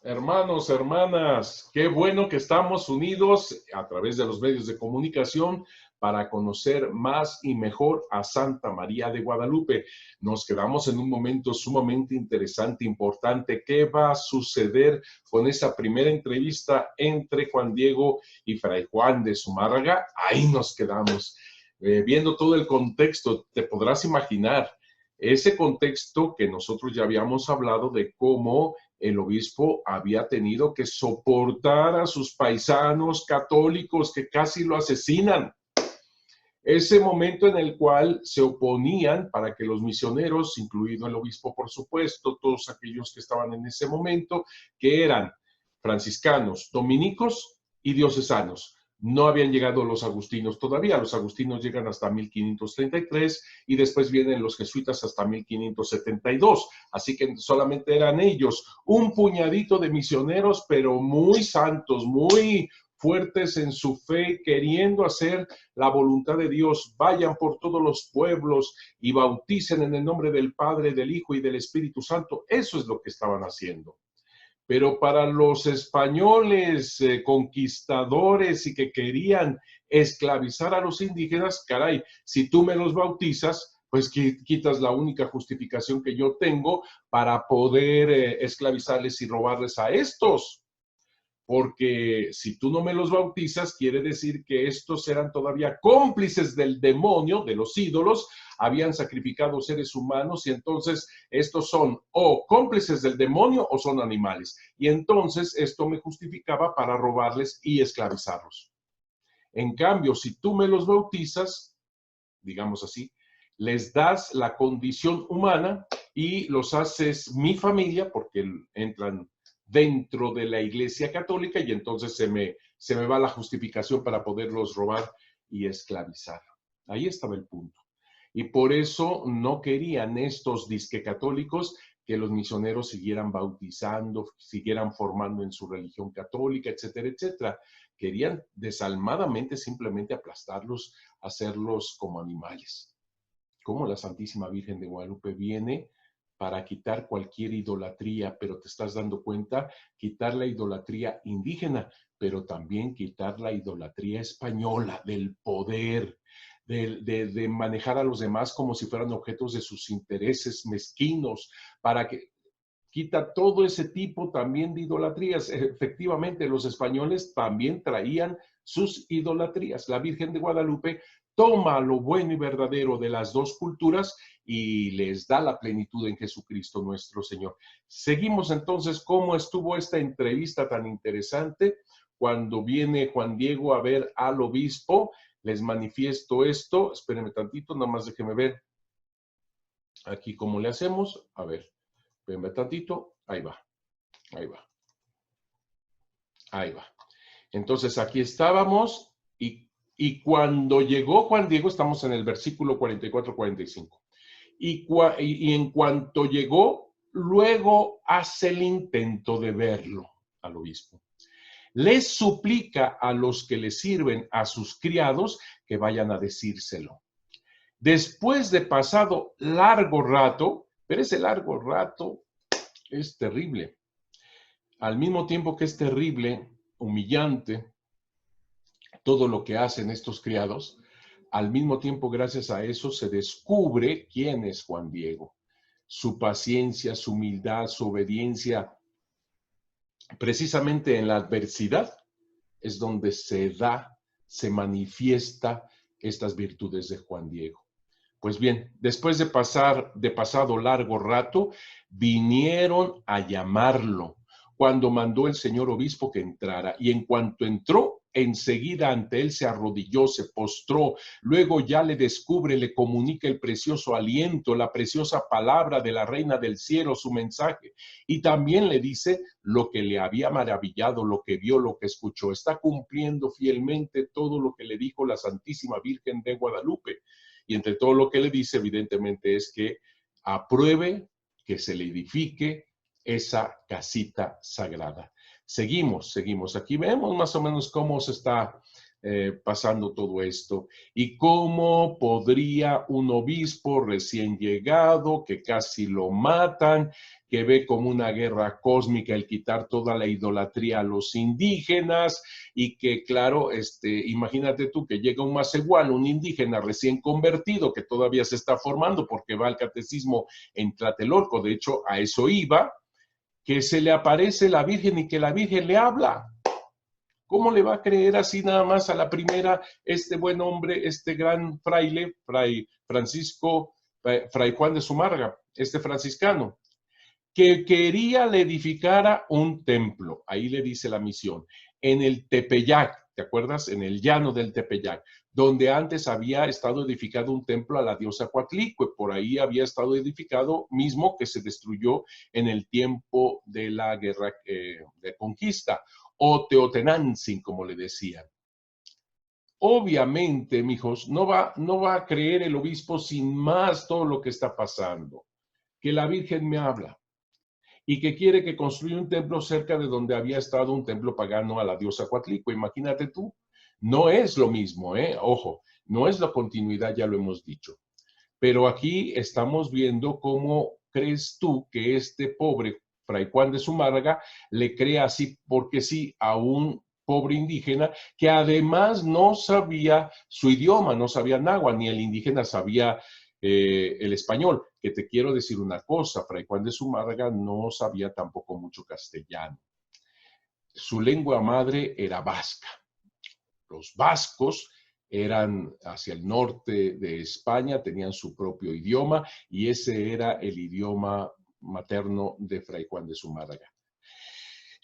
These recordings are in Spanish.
Hermanos, hermanas, qué bueno que estamos unidos a través de los medios de comunicación para conocer más y mejor a Santa María de Guadalupe. Nos quedamos en un momento sumamente interesante, importante. ¿Qué va a suceder con esa primera entrevista entre Juan Diego y Fray Juan de Zumárraga? Ahí nos quedamos. Viendo todo el contexto, te podrás imaginar ese contexto que nosotros ya habíamos hablado de cómo el obispo había tenido que soportar a sus paisanos católicos que casi lo asesinan. Ese momento en el cual se oponían para que los misioneros, incluido el obispo por supuesto, todos aquellos que estaban en ese momento, que eran franciscanos, dominicos y diocesanos. No habían llegado los agustinos todavía, los agustinos llegan hasta 1533 y después vienen los jesuitas hasta 1572, así que solamente eran ellos, un puñadito de misioneros, pero muy santos, muy fuertes en su fe, queriendo hacer la voluntad de Dios. Vayan por todos los pueblos y bauticen en el nombre del Padre, del Hijo y del Espíritu Santo. Eso es lo que estaban haciendo. Pero para los españoles conquistadores y que querían esclavizar a los indígenas, caray, si tú me los bautizas, pues quitas la única justificación que yo tengo para poder esclavizarles y robarles a estos. Porque si tú no me los bautizas, quiere decir que estos eran todavía cómplices del demonio, de los ídolos, habían sacrificado seres humanos y entonces estos son o cómplices del demonio o son animales. Y entonces esto me justificaba para robarles y esclavizarlos. En cambio, si tú me los bautizas, digamos así, les das la condición humana y los haces mi familia, porque entran dentro de la Iglesia Católica y entonces se me va la justificación para poderlos robar y esclavizar. Ahí estaba el punto. Y por eso no querían estos disque católicos que los misioneros siguieran bautizando, siguieran formando en su religión católica, etcétera, etcétera. Querían desalmadamente simplemente aplastarlos, hacerlos como animales. Como la Santísima Virgen de Guadalupe viene para quitar cualquier idolatría, pero te estás dando cuenta, quitar la idolatría indígena, pero también quitar la idolatría española, del poder, de manejar a los demás como si fueran objetos de sus intereses mezquinos, para que quita todo ese tipo también de idolatrías. Efectivamente, los españoles también traían sus idolatrías. La Virgen de Guadalupe toma lo bueno y verdadero de las dos culturas y les da la plenitud en Jesucristo nuestro Señor. Seguimos entonces cómo estuvo esta entrevista tan interesante. Cuando viene Juan Diego a ver al obispo, les manifiesto esto. Espérenme tantito, nada más déjenme ver aquí cómo le hacemos. A ver. Venga tantito, ahí va, ahí va, ahí va. Entonces aquí estábamos y cuando llegó Juan Diego, estamos en el versículo 44-45, y en cuanto llegó, luego hace el intento de verlo al obispo. Les suplica a los que le sirven, a sus criados, que vayan a decírselo. Después de pasado largo rato, pero ese largo rato es terrible. Al mismo tiempo que es terrible, humillante, todo lo que hacen estos criados, al mismo tiempo, gracias a eso, se descubre quién es Juan Diego. Su paciencia, su humildad, su obediencia. Precisamente en la adversidad es donde se manifiesta estas virtudes de Juan Diego. Pues bien, después de pasado largo rato, vinieron a llamarlo cuando mandó el señor obispo que entrara. Y en cuanto entró, enseguida ante él se arrodilló, se postró. Luego ya le descubre, le comunica el precioso aliento, la preciosa palabra de la Reina del Cielo, su mensaje. Y también le dice lo que le había maravillado, lo que vio, lo que escuchó. Está cumpliendo fielmente todo lo que le dijo la Santísima Virgen de Guadalupe. Y entre todo lo que le dice, evidentemente, es que apruebe que se le edifique esa casita sagrada. Seguimos. Aquí vemos más o menos cómo se está pasando todo esto. ¿Y cómo podría un obispo recién llegado, que casi lo matan, que ve como una guerra cósmica el quitar toda la idolatría a los indígenas, y que, claro, imagínate tú que llega un macehuano, un indígena recién convertido, que todavía se está formando porque va al catecismo en Tlatelolco, de hecho, a eso iba, que se le aparece la Virgen y que la Virgen le habla? ¿Cómo le va a creer así nada más a la primera este buen hombre, este gran fraile, Fray Francisco, Fray Juan de Zumárraga, este franciscano, que quería le edificara un templo? Ahí le dice la misión, en el Tepeyac, ¿te acuerdas? En el llano del Tepeyac, donde antes había estado edificado un templo a la diosa Coatlicue, por ahí había estado edificado mismo que se destruyó en el tiempo de la guerra de conquista, o Teotenantzin, como le decían. Obviamente, mijos, no va a creer el obispo sin más todo lo que está pasando, que la Virgen me habla y que quiere que construya un templo cerca de donde había estado un templo pagano a la diosa Coatlicue. Imagínate tú, no es lo mismo, ojo, no es la continuidad, ya lo hemos dicho. Pero aquí estamos viendo cómo crees tú que este pobre Fray Juan de Zumárraga le cree así porque sí a un pobre indígena que además no sabía su idioma, no sabía náhuatl, ni el indígena sabía el español. Que te quiero decir una cosa, Fray Juan de Zumárraga no sabía tampoco mucho castellano. Su lengua madre era vasca. Los vascos eran hacia el norte de España, tenían su propio idioma y ese era el idioma materno de Fray Juan de Zumárraga.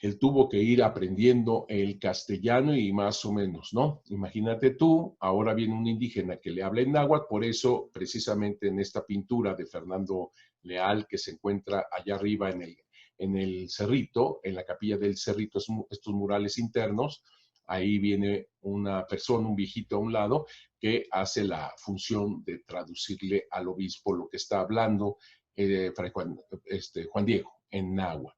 Él tuvo que ir aprendiendo el castellano y más o menos, ¿no? Imagínate tú, ahora viene un indígena que le habla en náhuatl, por eso precisamente en esta pintura de Fernando Leal que se encuentra allá arriba en el Cerrito, en la capilla del Cerrito, estos murales internos, ahí viene una persona, un viejito a un lado, que hace la función de traducirle al obispo lo que está hablando Juan Diego en náhuatl.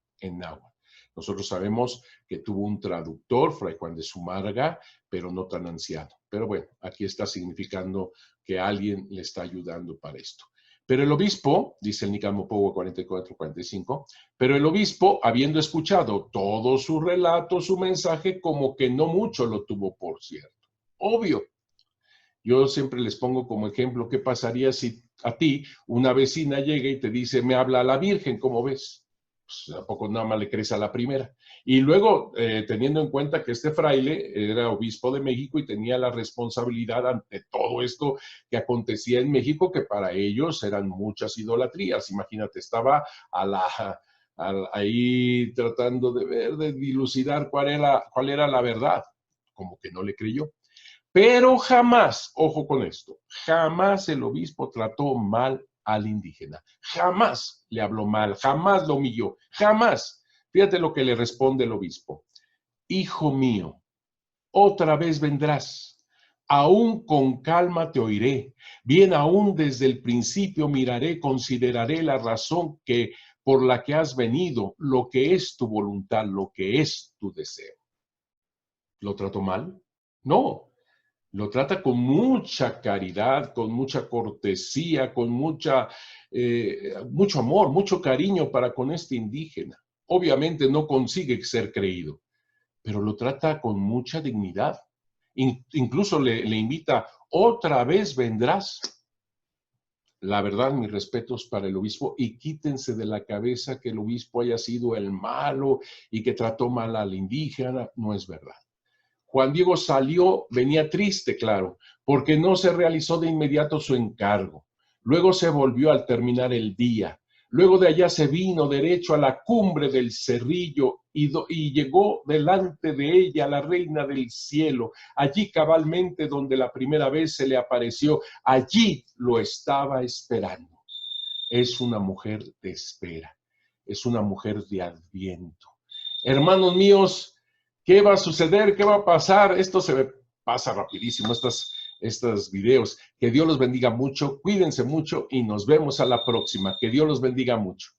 Nosotros sabemos que tuvo un traductor, Fray Juan de Zumárraga, pero no tan anciano. Pero bueno, aquí está significando que alguien le está ayudando para esto. Pero el obispo, dice el Nicamo Pogo 44-45, pero el obispo, habiendo escuchado todo su relato, su mensaje, como que no mucho lo tuvo por cierto. Obvio. Yo siempre les pongo como ejemplo, ¿qué pasaría si a ti una vecina llega y te dice, me habla la Virgen, ¿cómo ves? Pues, ¿a poco nada más le crees a la primera? Y luego, teniendo en cuenta que este fraile era obispo de México y tenía la responsabilidad ante todo esto que acontecía en México, que para ellos eran muchas idolatrías. Imagínate, estaba ahí tratando de ver, de dilucidar cuál era la verdad. Como que no le creyó. Pero jamás, ojo con esto, jamás el obispo trató mal al indígena. Jamás le habló mal, jamás lo humilló, jamás. Fíjate lo que le responde el obispo. Hijo mío, otra vez vendrás. Aún con calma te oiré. Bien, aún desde el principio miraré, consideraré la razón por la que has venido, lo que es tu voluntad, lo que es tu deseo. ¿Lo trató mal? No. Lo trata con mucha caridad, con mucha cortesía, con mucho amor, mucho cariño para con este indígena. Obviamente no consigue ser creído, pero lo trata con mucha dignidad. Incluso le invita, otra vez vendrás. La verdad, mis respetos para el obispo, y quítense de la cabeza que el obispo haya sido el malo y que trató mal al indígena. No es verdad. Juan Diego salió, venía triste, claro, porque no se realizó de inmediato su encargo. Luego se volvió al terminar el día. Luego de allá se vino derecho a la cumbre del Cerrillo y llegó delante de ella la reina del cielo. Allí cabalmente donde la primera vez se le apareció, allí lo estaba esperando. Es una mujer de espera, es una mujer de adviento. Hermanos míos, ¿qué va a suceder? ¿Qué va a pasar? Esto se pasa rapidísimo, estos videos. Que Dios los bendiga mucho, cuídense mucho y nos vemos a la próxima. Que Dios los bendiga mucho.